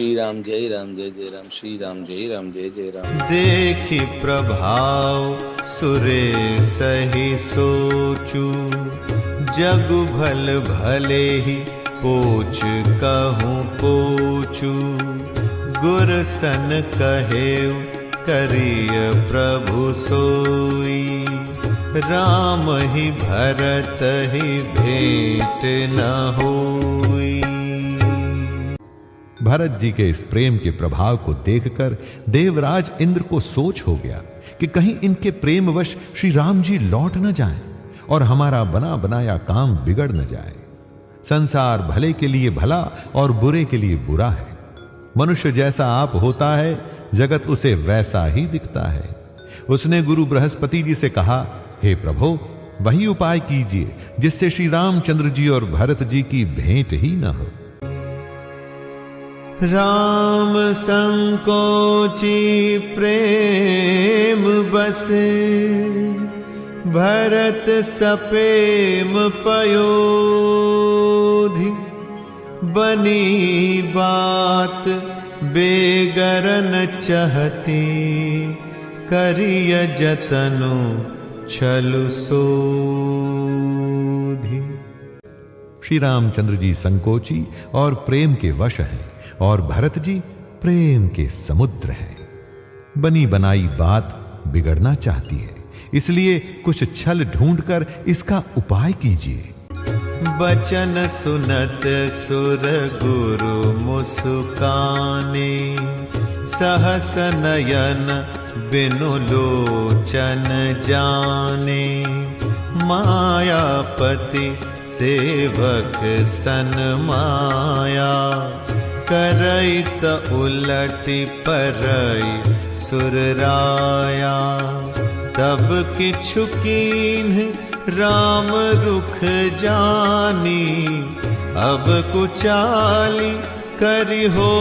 श्री राम जय जय राम, श्री राम जय जय राम। देखि प्रभाव सुरे सही सोचू, जग भल भले ही पोछ कहूँ पोछू। गुर सन कहेउ करिय प्रभु सोई, राम ही भरत ही भेंट न होई। भरत जी के इस प्रेम के प्रभाव को देखकर देवराज इंद्र को सोच हो गया कि कहीं इनके प्रेमवश श्री राम जी लौट न जाएं और हमारा बना बनाया काम बिगड़ न जाए। संसार भले के लिए भला और बुरे के लिए बुरा है। मनुष्य जैसा आप होता है, जगत उसे वैसा ही दिखता है। उसने गुरु बृहस्पति जी से कहा, हे प्रभु, वही उपाय कीजिए जिससे श्री रामचंद्र जी और भरत जी की भेंट ही न हो। राम संकोची प्रेम बसे, भरत सपेम पयोधि। बनी बात बेगरन चहती, करिय जतनु छलु सोधि। श्री रामचंद्र जी संकोची और प्रेम के वश हैं और भरत जी प्रेम के समुद्र हैं। बनी बनाई बात बिगड़ना चाहती है, इसलिए कुछ छल ढूंढकर इसका उपाय कीजिए। बचन सुनत सुर गुरु मुस्काने, सहस नयन बिनु लोचन जाने। मायापति सेवक सन माया, करैत उलटि परई सुरराया। तब किछु कीन्ह राम रुख जानी, अब कुचाली करि हो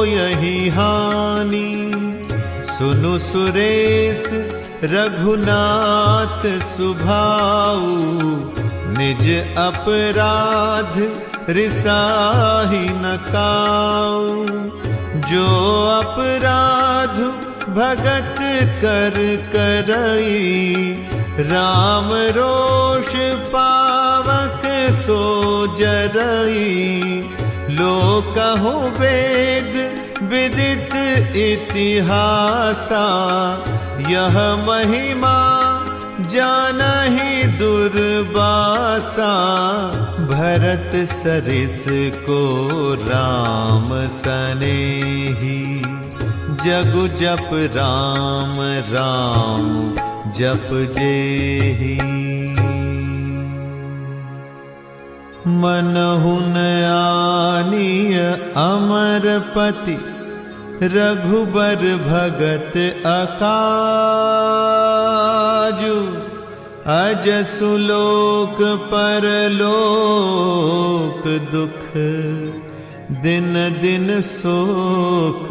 यही हानि। सुनु सुरेश रघुनाथ सुभाऊ, निज अपराध रिसाही न काऊ। जो अपराध भगत कर करई, राम रोष पावक सो जरई। लोकहु वेद विदित इतिहासा, यह महिमा जानहि दुर्वासा। भरत सरिस को राम सनेही, जगु जप राम राम जप जेहि। मनहु न आनिय अमरपति, रघुबर भगत अकाजु। अजसु लोक परलोक दुख, दिन दिन शोक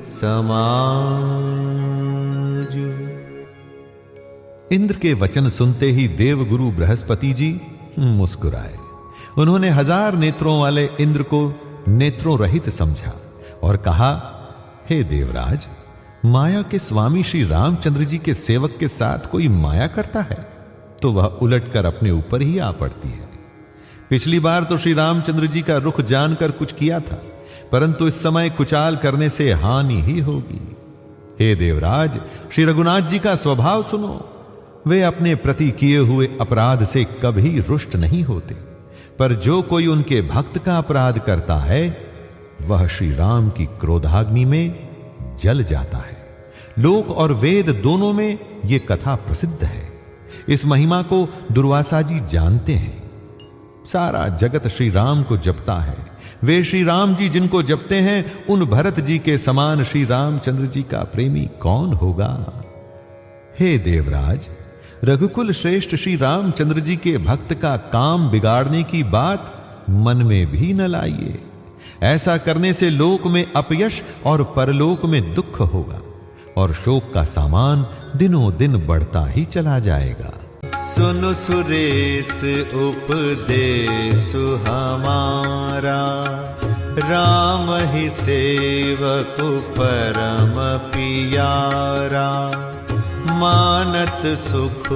समाजु। इंद्र के वचन सुनते ही देवगुरु बृहस्पति जी मुस्कुराए। उन्होंने 1000 नेत्रों वाले इंद्र को नेत्रों रहित समझा और कहा, हे देवराज, माया के स्वामी श्री रामचंद्र जी के सेवक के साथ कोई माया करता है तो वह उलटकर अपने ऊपर ही आ पड़ती है। पिछली बार तो श्री रामचंद्र जी का रुख जानकर कुछ किया था, परंतु इस समय कुचाल करने से हानि ही होगी। हे देवराज, श्री रघुनाथ जी का स्वभाव सुनो। वे अपने प्रति किए हुए अपराध से कभी रुष्ट नहीं होते, पर जो कोई उनके भक्त का अपराध करता है वह श्री राम की क्रोधाग्नि में जल जाता है। लोक और वेद दोनों में यह कथा प्रसिद्ध है। इस महिमा को दुर्वासा जी जानते हैं। सारा जगत श्री राम को जपता है। वे श्री राम जी जिनको जपते हैं, उन भरत जी के समान श्री रामचंद्र जी का प्रेमी कौन होगा। हे देवराज, रघुकुल श्रेष्ठ श्री रामचंद्र जी के भक्त का काम बिगाड़ने की बात मन में भी न लाइए। ऐसा करने से लोक में अपयश और परलोक में दुख होगा और शोक का सामान दिनों दिन बढ़ता ही चला जाएगा। सुनु सुरेश उपदेश हमारा, राम ही सेवक परम पियारा, मानत सुख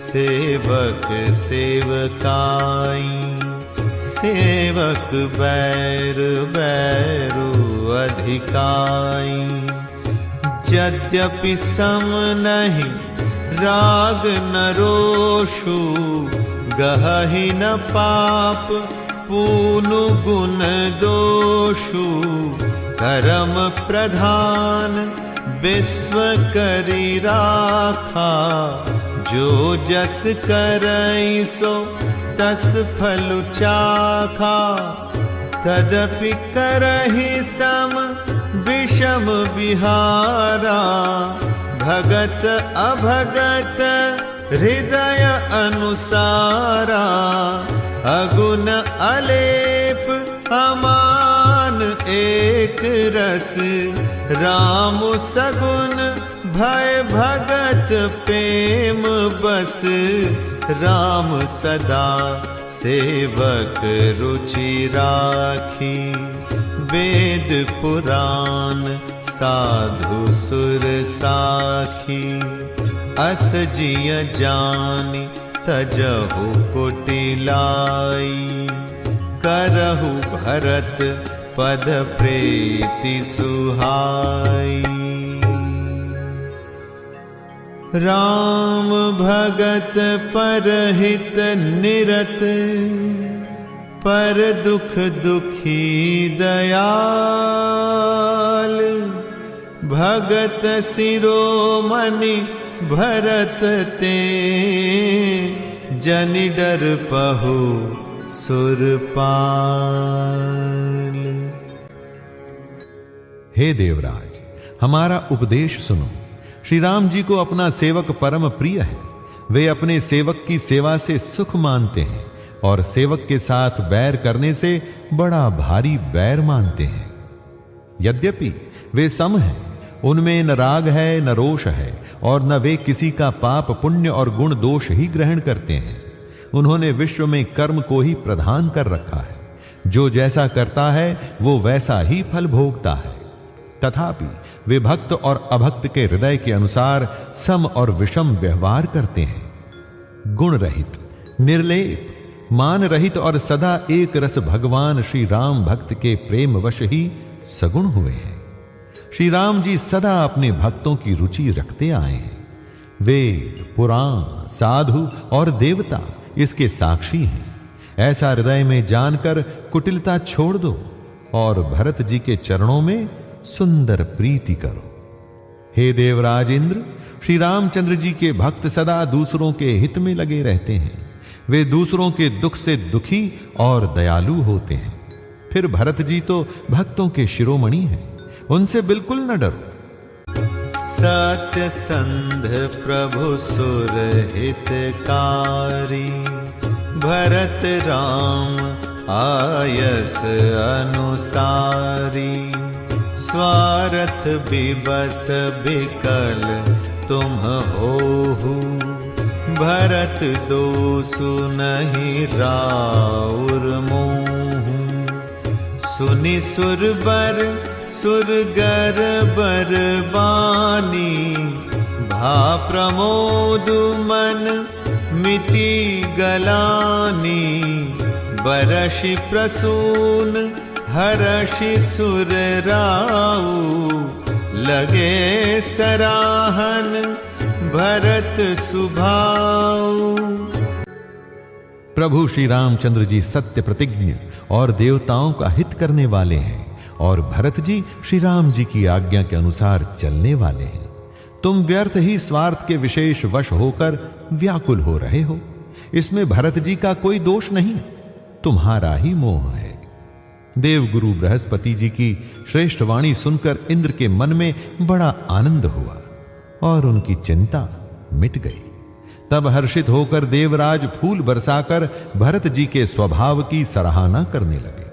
सेवक सेवकाई, सेवक बैर बैरु अधिकाई। यद्यपि सम नहीं राग न रोषु, गहहि न पाप पूनु गुण दोषु। कर्म प्रधान विश्व करी राखा, जो जस करई सो तस फल चाखा। तदपि करहि सम विषम विहारा, भगत अभगत हृदय अनुसारा। अगुण अलेप अमान एक रस, राम सगुण भय भगत प्रेम बस। राम सदा सेवक रुचि राखी, वेद पुराण साधु सुर साखी। अस जिय जानि तजहु कुटिलाई, करहु भरत पद प्रीति सुहाई। राम भगत परहित निरत, पर दुख दुखी दयाल। भगत शिरोमणि भरत ते, जनि डर पहु सुरपाल। हे देवराज, हमारा उपदेश सुनो। श्री राम जी को अपना सेवक परम प्रिय है। वे अपने सेवक की सेवा से सुख मानते हैं और सेवक के साथ बैर करने से बड़ा भारी बैर मानते हैं। यद्यपि वे सम हैं, उनमें न राग है न रोष है, और न वे किसी का पाप पुण्य और गुण दोष ही ग्रहण करते हैं। उन्होंने विश्व में कर्म को ही प्रधान कर रखा है। जो जैसा करता है वो वैसा ही फल भोगता है। तथापि वे भक्त और अभक्त के हृदय के अनुसार सम और विषम व्यवहार करते हैं। गुण रहित, निर्लेप, मान रहित और सदा एक रस भगवान श्री राम भक्त के प्रेम वश ही सगुण हुए हैं। श्री राम जी सदा अपने भक्तों की रुचि रखते आए हैं। वेद, पुराण, साधु और देवता इसके साक्षी हैं। ऐसा हृदय में जानकर कुटिलता छोड़ दो और भरत जी के चरणों में सुंदर प्रीति करो। हे देवराज इंद्र, श्री रामचंद्र जी के भक्त सदा दूसरों के हित में लगे रहते हैं। वे दूसरों के दुख से दुखी और दयालु होते हैं। फिर भरत जी तो भक्तों के शिरोमणि हैं, उनसे बिल्कुल न डरो। सत्य संध प्रभु सुर हितकारी, भरत राम आयस अनुसारी। स्वार्थ विबस बिकल तुम होहु, भरत दोषु नहीं राउर मोहु। सुनि सुरबर सुरगर बरबानी, भा प्रमोद मन मिति गलानी। बरषि प्रसून हर्षि सुर राऊ, लगे सराहन भरत सुभाऊ। प्रभु श्री रामचंद्र जी सत्य प्रतिज्ञ और देवताओं का हित करने वाले हैं, और भरत जी श्री राम जी की आज्ञा के अनुसार चलने वाले हैं। तुम व्यर्थ ही स्वार्थ के विशेष वश होकर व्याकुल हो रहे हो। इसमें भरत जी का कोई दोष नहीं, तुम्हारा ही मोह है। देवगुरु बृहस्पति जी की श्रेष्ठ वाणी सुनकर इंद्र के मन में बड़ा आनंद हुआ और उनकी चिंता मिट गई। तब हर्षित होकर देवराज फूल बरसाकर भरत जी के स्वभाव की सराहना करने लगे।